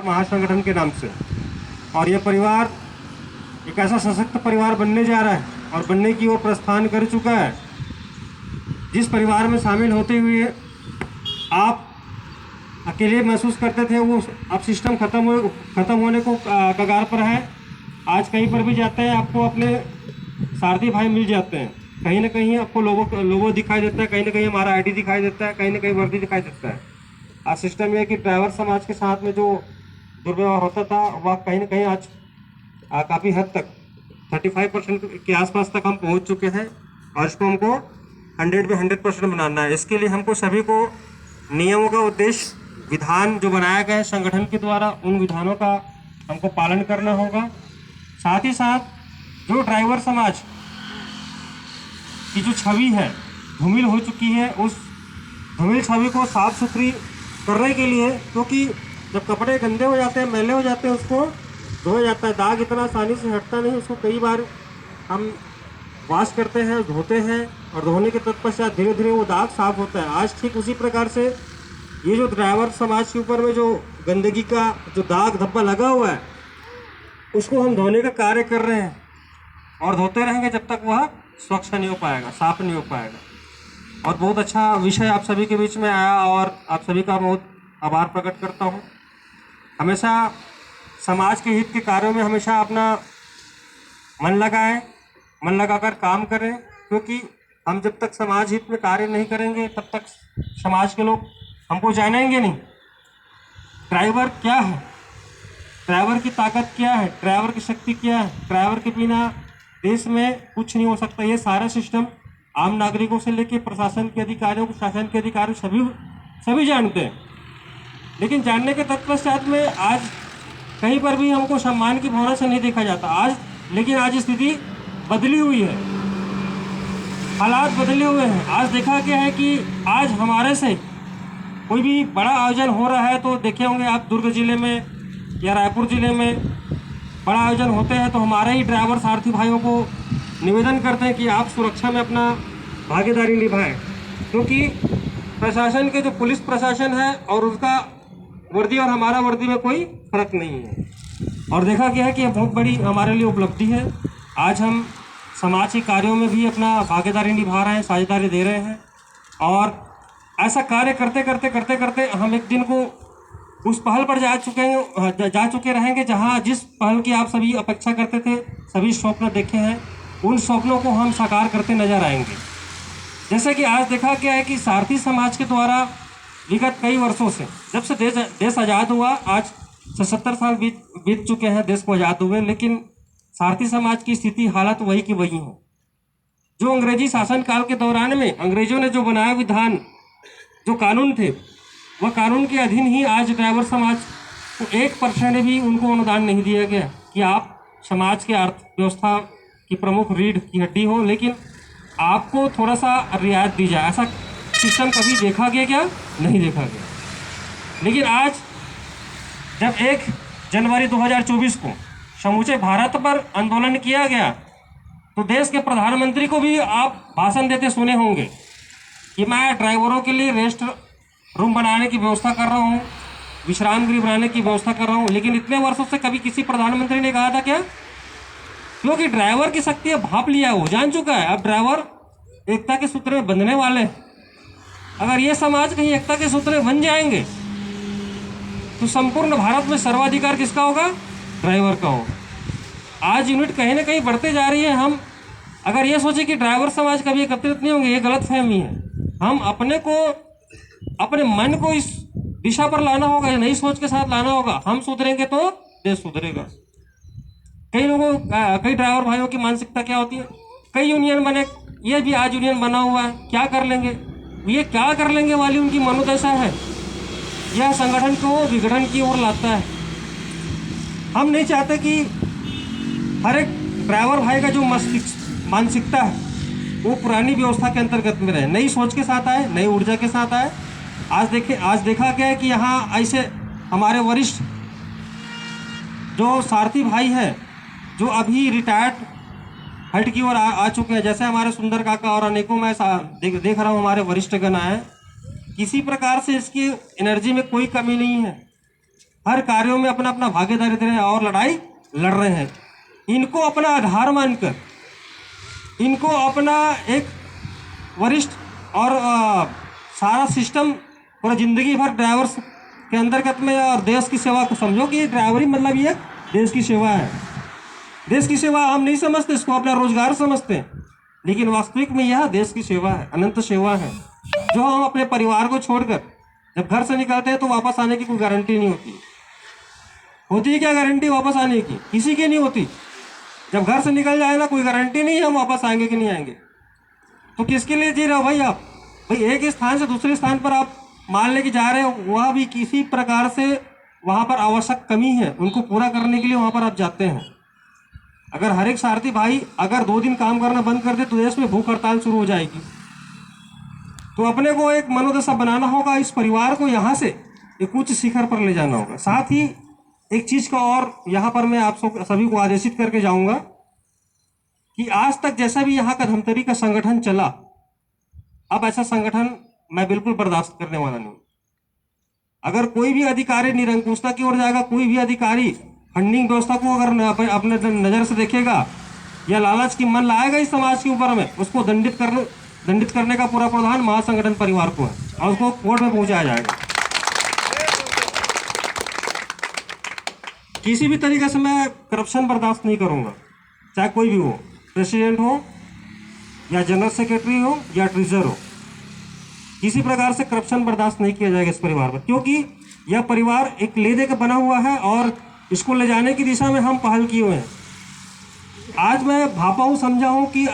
महासंगठन के नाम से। और ये परिवार एक ऐसा सशक्त परिवार बनने जा रहा है और बनने की वो प्रस्थान कर चुका है, जिस परिवार में शामिल होते हुए आप अकेले महसूस करते थे, वो अब सिस्टम ख़त्म होने को कगार पर है। आज कहीं पर भी जाते हैं आपको अपने सारथी भाई मिल जाते हैं, कहीं ना कहीं आपको लोगो दिखाई देता है, कहीं ना कहीं हमारा आईडी दिखाई देता है, कहीं ना कहीं वर्दी दिखाई देता है। आज सिस्टम ये है कि ड्राइवर समाज के साथ में जो दुर्व्यवहार होता था वह कहीं ना कहीं आज काफ़ी हद तक 35% के आसपास तक हम पहुंच चुके हैं और इसको हमको 100 में 100% बनाना है। इसके लिए हमको सभी को नियमों का उद्देश्य, विधान जो बनाया गया है संगठन के द्वारा, उन विधानों का हमको पालन करना होगा। साथ ही साथ जो ड्राइवर समाज की जो छवि है धूमिल हो चुकी है, उस धूमिल छवि को साफ सुथरी करने के लिए, क्योंकि जब कपड़े गंदे हो जाते हैं, मैले हो जाते हैं, उसको धोया जाता है, दाग इतना आसानी से हटता नहीं, उसको कई बार हम वॉश करते हैं, धोते हैं और धोने के तत्पश्चात धीरे धीरे वो दाग साफ होता है। आज ठीक उसी प्रकार से ये जो ड्राइवर समाज के ऊपर में जो गंदगी का जो दाग धब्बा लगा हुआ है, उसको हम धोने का कार्य कर रहे हैं और धोते रहेंगे जब तक वह स्वच्छ नहीं हो पाएगा, साफ नहीं हो पाएगा। और बहुत अच्छा विषय आप सभी के बीच में आया और आप सभी का बहुत आभार प्रकट करता हूँ। हमेशा समाज के हित के कार्यों में हमेशा अपना मन लगाएं, मन लगाकर काम करें, क्योंकि हम जब तक समाज हित में कार्य नहीं करेंगे तब तक समाज के लोग हमको जानेंगे नहीं। ड्राइवर क्या है, ड्राइवर की ताकत क्या है, ड्राइवर की शक्ति क्या है, ड्राइवर के बिना देश में कुछ नहीं हो सकता। ये सारा सिस्टम आम नागरिकों से लेकर प्रशासन के अधिकारियों, शासन के अधिकारी सभी जानते हैं, लेकिन जानने के तत्पश्चात में आज कहीं पर भी हमको सम्मान की भावना से नहीं देखा जाता। लेकिन आज स्थिति बदली हुई है, हालात बदले हुए हैं। आज देखा गया है कि आज हमारे से कोई भी बड़ा आयोजन हो रहा है तो देखे होंगे आप, दुर्ग जिले में या रायपुर जिले में बड़ा आयोजन होते हैं तो हमारे ही ड्राइवर सारथी भाइयों को निवेदन करते हैं कि आप सुरक्षा में अपना भागीदारी निभाएं, क्योंकि प्रशासन के जो पुलिस प्रशासन है और उसका वर्दी और हमारा वर्दी में कोई फर्क नहीं है। और देखा गया है कि यह बहुत बड़ी हमारे लिए उपलब्धि है। आज हम समाज के कार्यों में भी अपना भागीदारी निभा रहे हैं, साझेदारी दे रहे हैं और ऐसा कार्य करते करते हम एक दिन को उस पहल पर जा चुके रहेंगे जहां जिस पहल की आप सभी अपेक्षा करते थे, सभी स्वप्न देखे हैं, उन स्वप्नों को हम साकार करते नजर आएंगे। जैसे कि आज देखा गया है कि सारथी समाज के द्वारा विगत कई वर्षों से, जब से देश आज़ाद हुआ, आज 77 साल बीत चुके हैं देश को आज़ाद हुए, लेकिन सारथी समाज की स्थिति, हालत वही की वही है। जो अंग्रेजी शासनकाल के दौरान में अंग्रेजों ने जो बनाया विधान, जो कानून थे, वह कानून के अधीन ही आज ड्राइवर समाज को 1% भी उनको अनुदान नहीं दिया गया कि आप समाज के अर्थव्यवस्था की प्रमुख रीढ़ की हड्डी हो, लेकिन आपको थोड़ा सा रियायत दी जाए। ऐसा सिस्टम कभी देखा गया क्या? नहीं देखा गया। लेकिन आज जब 1 जनवरी 2024 को समूचे भारत पर आंदोलन किया गया तो देश के प्रधानमंत्री को भी आप भाषण देते सुने होंगे कि मैं ड्राइवरों के लिए रेस्ट रूम बनाने की व्यवस्था कर रहा हूँ, विश्राम गृह बनाने की व्यवस्था कर रहा हूँ। लेकिन इतने वर्षों से कभी किसी प्रधानमंत्री ने कहा था क्या? क्योंकि ड्राइवर की शक्ति भाप लिया, वो जान चुका है। अब ड्राइवर एकता के सूत्र में बंधने वाले। अगर ये समाज कहीं एकता के सूत्र में बन जाएंगे तो संपूर्ण भारत में सर्वाधिकार किसका होगा? ड्राइवर का होगा। आज यूनिट कहीं ना कहीं बढ़ते जा रही है। हम अगर ये सोचे कि ड्राइवर समाज कभी एकत्रित नहीं होंगे, ये गलत फहमी है। हम अपने मन को इस दिशा पर लाना होगा, नई सोच के साथ लाना होगा। हम सुधरेंगे तो देश सुधरेगा। कई ड्राइवर भाइयों की मानसिकता क्या होती है? कई यूनियन बने, ये भी आज यूनियन बना हुआ है, क्या कर लेंगे, ये क्या कर लेंगे वाली उनकी मनोदशा है। यह संगठन को विघटन की ओर लाता है। हम नहीं चाहते कि हर एक ड्राइवर भाई का जो मानसिकता है वो पुरानी व्यवस्था के अंतर्गत में रहे, नई सोच के साथ आए, नई ऊर्जा के साथ आए। आज देखा गया है कि यहाँ ऐसे हमारे वरिष्ठ जो सारथी भाई हैं, जो अभी रिटायर्ड हट की ओर आ चुके हैं, जैसे हमारे सुंदर काका और अनेकों मैं देख रहा हूँ हमारे वरिष्ठ गण आए। किसी प्रकार से इसकी एनर्जी में कोई कमी नहीं है। हर कार्यों में अपना अपना भागीदारी दे रहे हैं और लड़ाई लड़ रहे हैं। इनको अपना आधार मानकर, इनको अपना एक वरिष्ठ और सारा सिस्टम पूरा जिंदगी भर ड्राइवर्स के अंतर्गत में और देश की सेवा को समझो कि ड्राइवरी मतलब ये देश की सेवा है। देश की सेवा हम नहीं समझते, इसको अपना रोजगार समझते हैं, लेकिन वास्तविक में यह देश की सेवा है, अनंत सेवा है। जो हम अपने परिवार को छोड़कर जब घर से निकलते हैं तो वापस आने की कोई गारंटी नहीं होती। होती है क्या गारंटी वापस आने की? किसी की नहीं होती। जब घर से निकल जाए ना, कोई गारंटी नहीं है हम वापस आएंगे कि नहीं आएंगे। तो किसके लिए जी रहे हो भाई आप? भाई एक स्थान से दूसरे स्थान पर आप मान लेके जा रहे हो, वह भी किसी प्रकार से वहाँ पर आवश्यक कमी है, उनको पूरा करने के लिए वहाँ पर आप जाते हैं। अगर हर एक सारथी भाई अगर 2 दिन काम करना बंद कर दे तो देश में भूख हड़ताल शुरू हो जाएगी। तो अपने को एक मनोदशा बनाना होगा, इस परिवार को यहाँ से एक उच्च शिखर पर ले जाना होगा। साथ ही एक चीज़ का और यहाँ पर मैं आप सभी को आदेशित करके जाऊँगा कि आज तक जैसा भी यहाँ का धमतरी का संगठन चला, अब ऐसा संगठन मैं बिल्कुल बर्दाश्त करने वाला नहीं। अगर कोई भी अधिकारी निरंकुशता की ओर जाएगा, कोई भी अधिकारी फंडिंग व्यवस्था को अगर अपने नज़र से देखेगा या लालच की मन लाएगा इस समाज के ऊपर में, उसको दंडित करने का पूरा प्रावधान महासंगठन परिवार को है और उसको कोर्ट में पहुंचाया जाएगा। किसी भी तरीके से मैं करप्शन बर्दाश्त नहीं करूंगा, चाहे कोई भी हो, प्रेसिडेंट हो या जनरल सेक्रेटरी हो या ट्रेजर हो। किसी प्रकार से करप्शन बर्दाश्त नहीं किया जाएगा इस परिवार पर, क्योंकि यह परिवार एक ले दे के बना हुआ है और इसको ले जाने की दिशा में हम पहल किए हुए हैं। आज मैं भापा हूँ, समझा हूँ कि